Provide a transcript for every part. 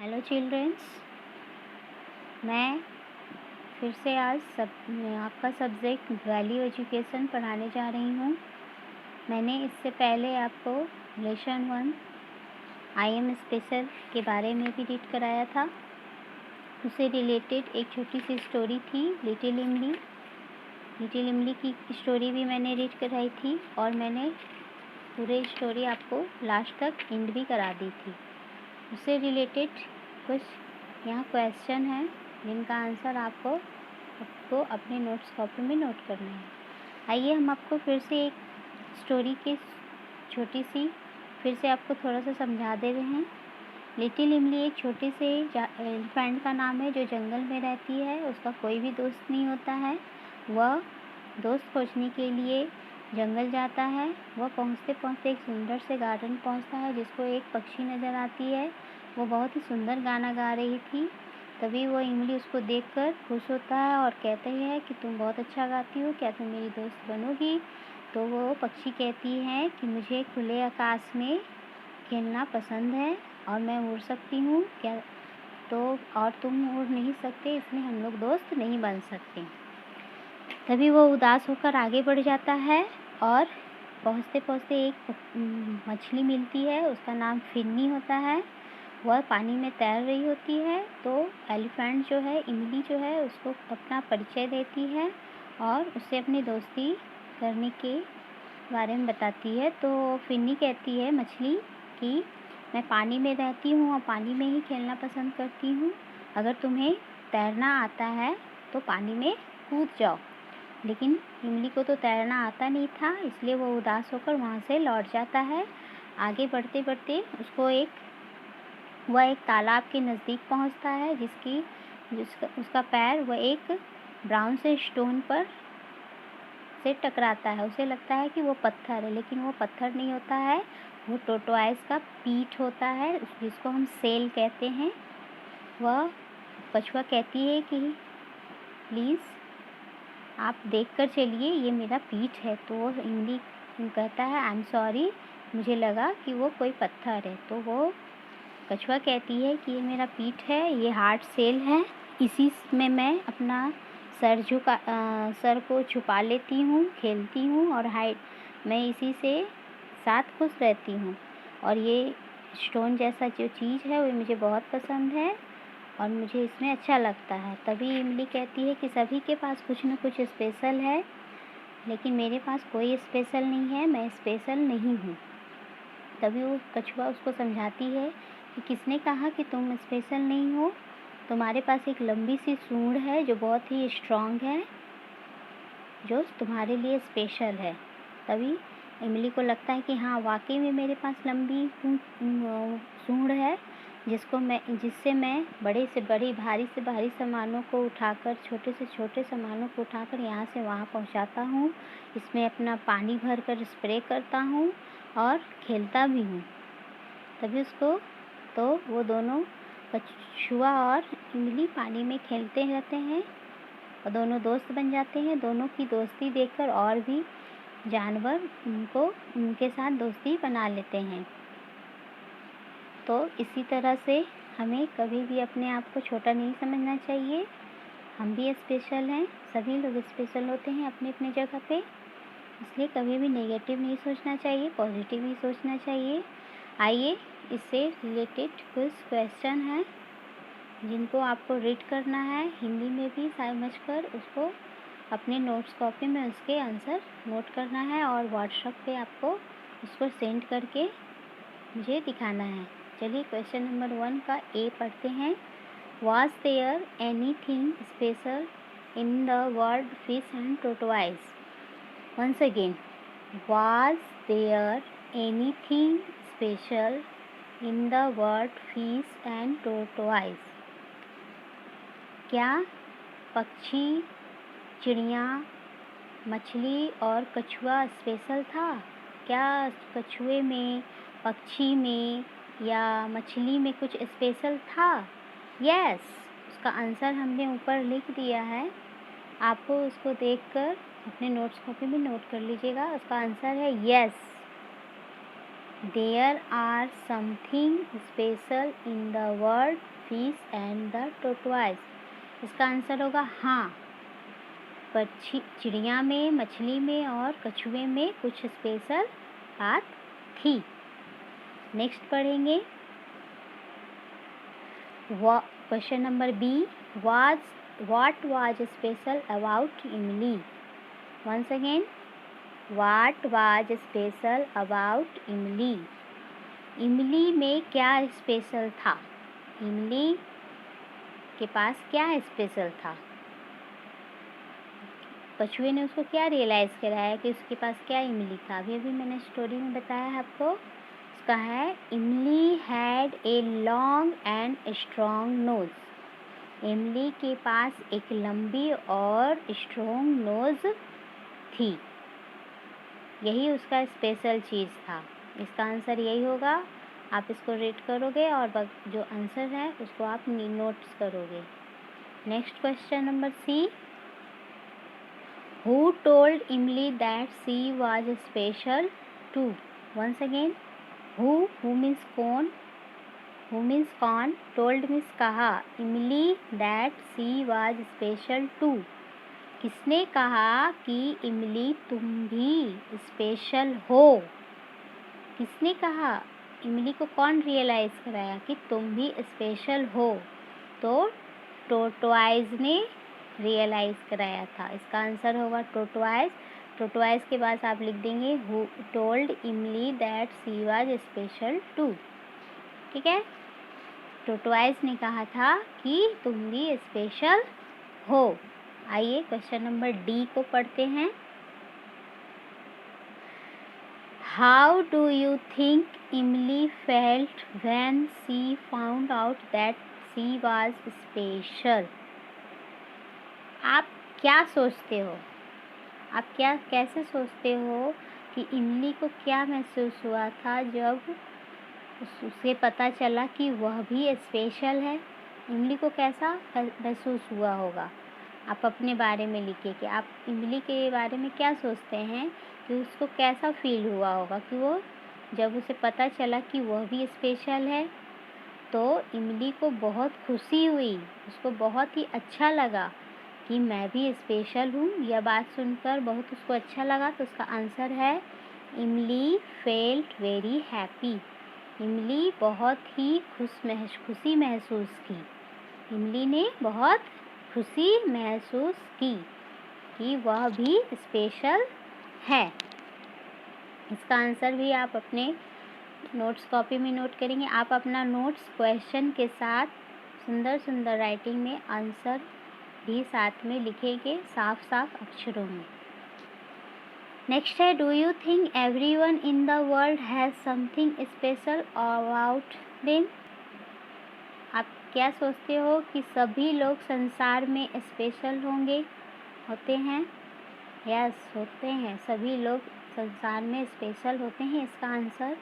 Hello children's, मैं फिर से आज आपका सब्जेक्ट वैल्यू एजुकेशन पढ़ाने जा रही हूँ। मैंने इससे पहले आपको लेसन 1 आई एम स्पेशल के बारे में भी रीड कराया था। उससे रिलेटेड एक छोटी सी स्टोरी थी लिटिल इमली। लिटिल इमली की स्टोरी भी मैंने रीड कराई थी और मैंने पूरे स्टोरी आपको लास्ट तक एंड भी करा दी थी। उससे रिलेटेड कुछ यहाँ क्वेश्चन है जिनका आंसर आपको अपने नोट्स कॉपी में नोट करना है। आइए हम आपको फिर से एक स्टोरी की छोटी सी फिर से आपको थोड़ा सा समझा दे रहे हैं। लिटिल इमली एक छोटे से एलिफेंट का नाम है जो जंगल में रहती है। उसका कोई भी दोस्त नहीं होता है। वह दोस्त खोजने के लिए जंगल जाता है। वह पहुँचते पहुँचते एक सुंदर से गार्डन पहुँचता है जिसको एक पक्षी नज़र आती है। वो बहुत ही सुंदर गाना गा रही थी। तभी वो इमली उसको देखकर खुश होता है और कहते हैं कि तुम बहुत अच्छा गाती हो, क्या तुम मेरी दोस्त बनोगी? तो वो पक्षी कहती है कि मुझे खुले आकाश में खेलना पसंद है और मैं उड़ सकती हूँ, क्या तो और तुम उड़ नहीं सकते, इसलिए हम लोग दोस्त नहीं बन सकते। तभी वो उदास होकर आगे बढ़ जाता है और पहुँचते पहुँचते एक मछली मिलती है। उसका नाम फिन्नी होता है। वह पानी में तैर रही होती है। तो एलिफेंट जो है, इमली जो है, उसको अपना परिचय देती है और उससे अपनी दोस्ती करने के बारे में बताती है। तो फिन्नी कहती है मछली कि मैं पानी में रहती हूँ और पानी में ही खेलना पसंद करती हूँ। अगर तुम्हें तैरना आता है तो पानी में कूद जाओ। लेकिन इमली को तो तैरना आता नहीं था, इसलिए वो उदास होकर वहाँ से लौट जाता है। आगे बढ़ते बढ़ते वह एक तालाब के नज़दीक पहुँचता है उसका पैर वह एक ब्राउन से स्टोन पर से टकराता है। उसे लगता है कि वो पत्थर है, लेकिन वो पत्थर नहीं होता है, वो टोर्टोइस का पीठ होता है जिसको हम सेल कहते हैं। वह कछुआ कहती है कि प्लीज़ आप देखकर चलिए, ये मेरा पीठ है। तो वो इमली कहता है आई एम सॉरी, मुझे लगा कि वो कोई पत्थर है। तो वो कछुआ कहती है कि ये मेरा पीठ है, ये हार्ड सेल है, इसी में मैं अपना सर को छुपा लेती हूँ, खेलती हूँ और मैं इसी से साथ खुश रहती हूँ। और ये स्टोन जैसा जो चीज़ है वो मुझे बहुत पसंद है और मुझे इसमें अच्छा लगता है। तभी इमली कहती है कि सभी के पास कुछ न कुछ स्पेशल है, लेकिन मेरे पास कोई स्पेशल नहीं है, मैं स्पेशल नहीं हूँ। तभी वो कछुआ उसको समझाती है कि किसने कहा कि तुम स्पेशल नहीं हो? तुम्हारे पास एक लंबी सी सूंड है जो बहुत ही स्ट्रॉन्ग है, जो तुम्हारे लिए स्पेशल है। तभी इमली को लगता है कि हाँ, वाकई में मेरे पास लंबी सूंड है जिससे मैं बड़े से बड़ी, भारी से भारी सामानों को उठाकर, छोटे से छोटे सामानों को उठाकर यहाँ से वहाँ पहुँचाता हूँ। इसमें अपना पानी भरकर स्प्रे करता हूँ और खेलता भी हूँ। तभी वो दोनों कछुआ और इमली पानी में खेलते रहते हैं और दोनों दोस्त बन जाते हैं। दोनों की दोस्ती देखकर और भी जानवर उनके साथ दोस्ती बना लेते हैं। तो इसी तरह से हमें कभी भी अपने आप को छोटा नहीं समझना चाहिए। हम भी स्पेशल हैं, सभी लोग स्पेशल होते हैं अपने अपने जगह पे। इसलिए कभी भी नेगेटिव नहीं सोचना चाहिए, पॉजिटिव ही सोचना चाहिए। आइए, इससे रिलेटेड कुछ क्वेश्चन हैं जिनको आपको रीड करना है, हिंदी में भी समझकर उसको अपने नोट्स कॉपी में उसके आंसर नोट करना है और व्हाट्सएप पे आपको उसको सेंड करके मुझे दिखाना है। चलिए क्वेश्चन नंबर 1 का ए पढ़ते हैं। Was there anything special in the word fish and tortoise? Once again, was there anything special in the word fish and tortoise? क्या पक्षी, चिड़िया, मछली और कछुआ स्पेशल था? क्या कछुए में, पक्षी में या मछली में कुछ स्पेशल था? यस, उसका आंसर हमने ऊपर लिख दिया है। आपको उसको देखकर अपने नोट्स कॉपी में नोट कर लीजिएगा। उसका आंसर है yes. There are something special in the world fish and the tortoise. इसका आंसर होगा हाँ, पक्षी चिड़िया में, मछली में और कछुए में कुछ स्पेशल बात थी। नेक्स्ट पढ़ेंगे question number B, what was special about Imli. Once again, what was special about Imli. Imli में क्या स्पेशल था? इमली के पास क्या स्पेशल था? कछुए ने उसको क्या रियलाइज़ कराया कि उसके पास क्या इमली था? अभी अभी मैंने स्टोरी में बताया है आपको। उसका है Emily had a long and strong nose. Emily के पास एक लंबी और स्ट्रॉन्ग नोज थी, यही उसका स्पेशल चीज़ था। इसका आंसर यही होगा। आप इसको रीड करोगे और जो आंसर है उसको आप नोट्स करोगे। Next question number C, Who told Emily that she was special too? Once again, who means कौन, who means कौन, told means कहा, Emily that she was special too। किसने कहा कि इमली तुम भी स्पेशल हो? किसने कहा? इमली को कौन रियलाइज़ कराया कि तुम भी स्पेशल हो? तो टोटवाइज ने रियलाइज़ कराया था। इसका आंसर होगा टोटवाइज। टोटवाइज के बाद आप लिख देंगे who told Imli that she was special too. ठीक है, टोटवाइज ने कहा था कि तुम भी स्पेशल हो। आइए क्वेश्चन नंबर डी को पढ़ते हैं। हाउ डू यू थिंक इमली felt when she found out that she was special. आप क्या सोचते हो? आप कैसे सोचते हो कि इमली को क्या महसूस हुआ था जब उसे पता चला कि वह भी स्पेशल है? इमली को कैसा महसूस हुआ होगा? आप अपने बारे में लिखिए कि आप इमली के बारे में क्या सोचते हैं कि उसको कैसा फील हुआ होगा कि वो जब उसे पता चला कि वह भी स्पेशल है तो इमली को बहुत खुशी हुई, उसको बहुत ही अच्छा लगा कि मैं भी स्पेशल हूँ। यह बात सुनकर बहुत उसको अच्छा लगा। तो उसका आंसर है इमली फेल्ट वेरी हैप्पी। इमली बहुत ही खुशी महसूस की। इमली ने बहुत खुशी महसूस की कि वह भी स्पेशल है। इसका आंसर भी आप अपने नोट्स कॉपी में नोट करेंगे। आप अपना नोट्स क्वेश्चन के साथ सुंदर सुंदर राइटिंग में आंसर भी साथ में लिखेंगे साफ साफ अक्षरों में। नेक्स्ट है, do you think everyone in the world has something special about them. आप क्या सोचते हो कि सभी लोग संसार में स्पेशल होते हैं? यस, होते हैं। सभी लोग संसार में स्पेशल होते हैं। इसका आंसर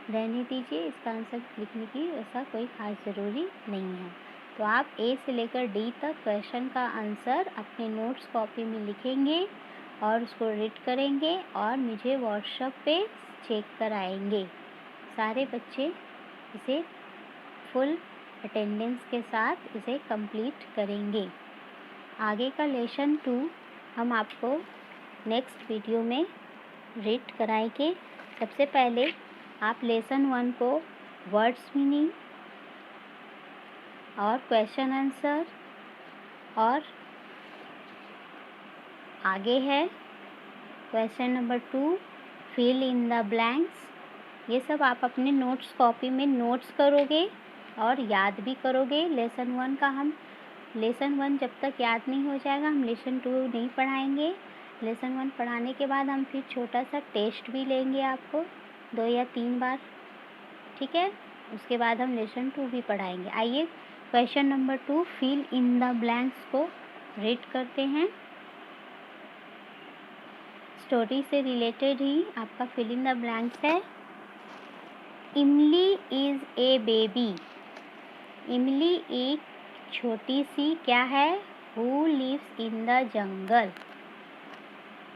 रहने दीजिए, इसका आंसर लिखने की ऐसा कोई खास ज़रूरी नहीं है। तो आप ए से लेकर डी तक क्वेश्चन का आंसर अपने नोट्स कॉपी में लिखेंगे और उसको रीड करेंगे और मुझे व्हाट्सएप पे चेक कराएंगे। सारे बच्चे इसे फुल अटेंडेंस के साथ इसे कंप्लीट करेंगे। आगे का लेसन 2 हम आपको नेक्स्ट वीडियो में रीड कराएंगे। सबसे पहले आप लेसन 1 को वर्ड्स मीनिंग और क्वेश्चन आंसर और आगे है question number 2 fill in the blanks, ये सब आप अपने नोट्स कॉपी में नोट्स करोगे और याद भी करोगे। लेसन 1 का हम लेसन 1 जब तक याद नहीं हो जाएगा हम लेसन 2 नहीं पढ़ाएंगे। लेसन 1 पढ़ाने के बाद हम फिर छोटा सा टेस्ट भी लेंगे आपको 2 या 3 बार। ठीक है, उसके बाद हम लेसन 2 भी पढ़ाएंगे। आइए question number 2 fill in the blanks को रीड करते हैं। स्टोरी से रिलेटेड ही आपका फिल इन द ब्लैंक्स है। इमली इज़ ए बेबी। इमली एक छोटी सी क्या है? Who lives in the jungle.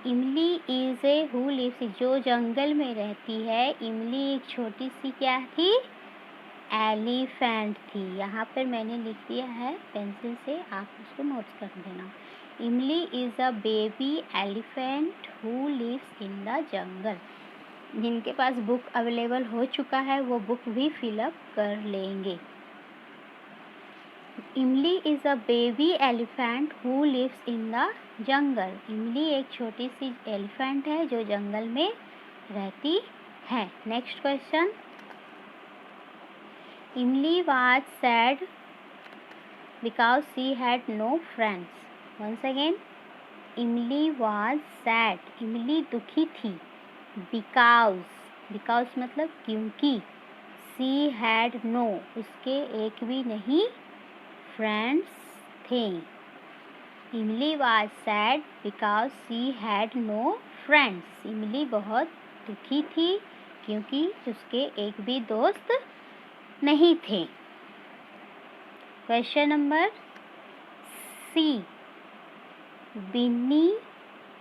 Imli is A who lives, जो जंगल में रहती है। इमली एक छोटी सी क्या थी? एलिफेंट थी। यहाँ पर मैंने लिख दिया है पेंसिल से, आप उसको नोट्स कर देना। Imli is a baby elephant who lives in the jungle. जिनके पास बुक अवेलेबल हो चुका है वो बुक भी फिलअप कर लेंगे। Imli is a baby elephant who lives in the jungle. Imli एक छोटी सी एलिफेंट है जो जंगल में रहती है। Next question, Imli was sad because she had no friends. Once again, Imli was sad, Imli दुखी थी। बिकॉज मतलब क्योंकि, शी हैड नो, उसके एक भी नहीं फ्रेंड्स थे। Imli was sad because she had no friends. Imli बहुत दुखी थी क्योंकि उसके एक भी दोस्त नहीं थे। Question number C, Binni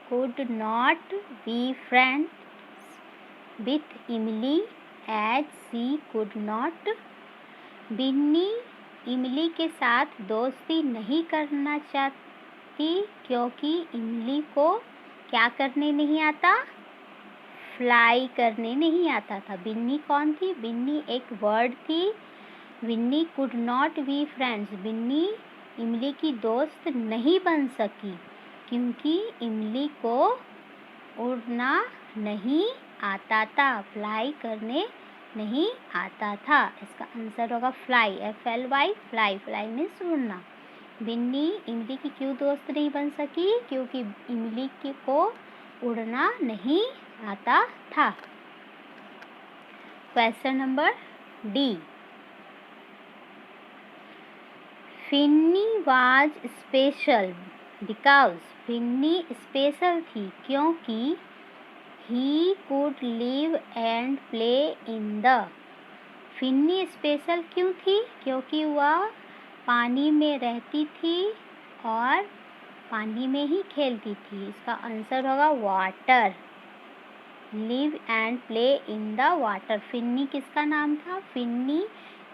could not be friends with Emily as she could not। Binni Imli के साथ दोस्ती नहीं करना चाहती क्योंकि इमली को क्या करने नहीं आता? फ्लाई करने नहीं आता था। बिन्नी कौन थी? बिन्नी एक वर्ड थी। Binni could not be friends, Binni Imli की दोस्त नहीं बन सकी क्योंकि इमली को उड़ना नहीं आता था, फ्लाई करने नहीं आता था। इसका आंसर होगा fly, FLY, fly. Fly means उड़ना। बिन्नी इमली की क्यों दोस्त नहीं बन सकी? क्योंकि इमली को उड़ना नहीं आता था। Question number D, Finney was special because, Finney special थी क्योंकि he could live and play in the. Finney special क्यों थी? क्योंकि वह पानी में रहती थी और पानी में ही खेलती थी। इसका आंसर होगा water, live and play in the water. Finny किसका नाम था? फिन्नी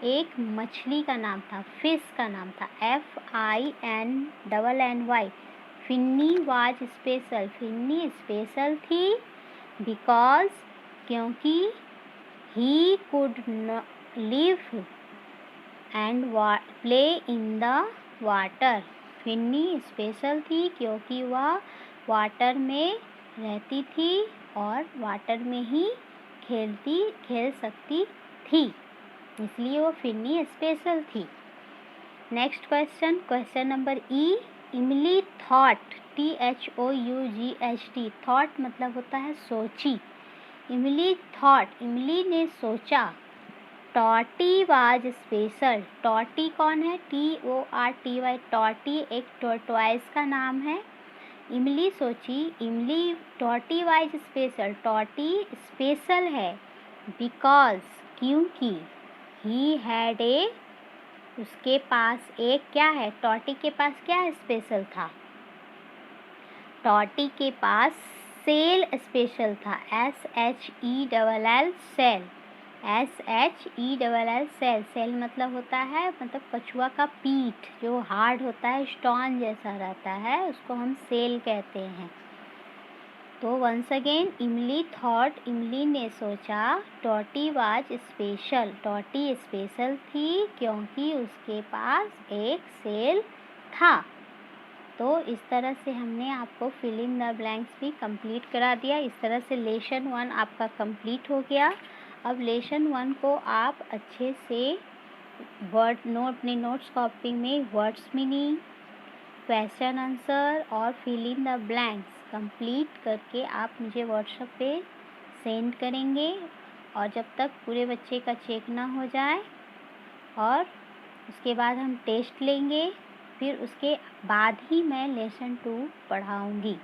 एक मछली का नाम था, फिश का नाम था, FINNY। Finney was special, Finney special थी बिकॉज क्योंकि he could live and play in the water. Finney special थी क्योंकि वह वाटर में रहती थी और वाटर में ही खेल सकती थी, इसलिए वो फिन्नी स्पेशल थी। नेक्स्ट क्वेश्चन, क्वेश्चन नंबर ई, इमली थॉट, THOUGHT, थॉट मतलब होता है सोची। इमली थॉट, इमली ने सोचा। टॉटी वाज स्पेशल, टॉटी कौन है? TORTY, टॉटी एक टॉर्टोइज का नाम है। इमली सोची, इमली टॉटी वाज स्पेशल, टॉटी स्पेशल है बिकॉज क्योंकि ही हैड ए, उसके पास एक क्या है? टॉटी के पास क्या स्पेशल था? टॉटी के पास सेल स्पेशल था, SHELL shell, SHELL shell. Shell मतलब होता है, मतलब कछुआ का पीठ जो हार्ड होता है, स्टोन जैसा रहता है, उसको हम सेल कहते हैं। तो वंस अगेन, इमली थॉट, इमली ने सोचा। टॉटी वाज स्पेशल, टॉटी स्पेशल थी क्योंकि उसके पास एक सेल था। तो इस तरह से हमने आपको फिल इन द ब्लैंक्स भी कंप्लीट करा दिया। इस तरह से लेसन 1 आपका कंप्लीट हो गया। अब लेसन 1 को आप अच्छे से अपने नोट्स कॉपी में वर्ड्स मीनिंग, क्वेश्चन आंसर और fill in the blanks complete करके आप मुझे व्हाट्सएप पे सेंड करेंगे। और जब तक पूरे बच्चे का चेक ना हो जाए, और उसके बाद हम टेस्ट लेंगे, फिर उसके बाद ही मैं लेसन 2 पढ़ाऊँगी।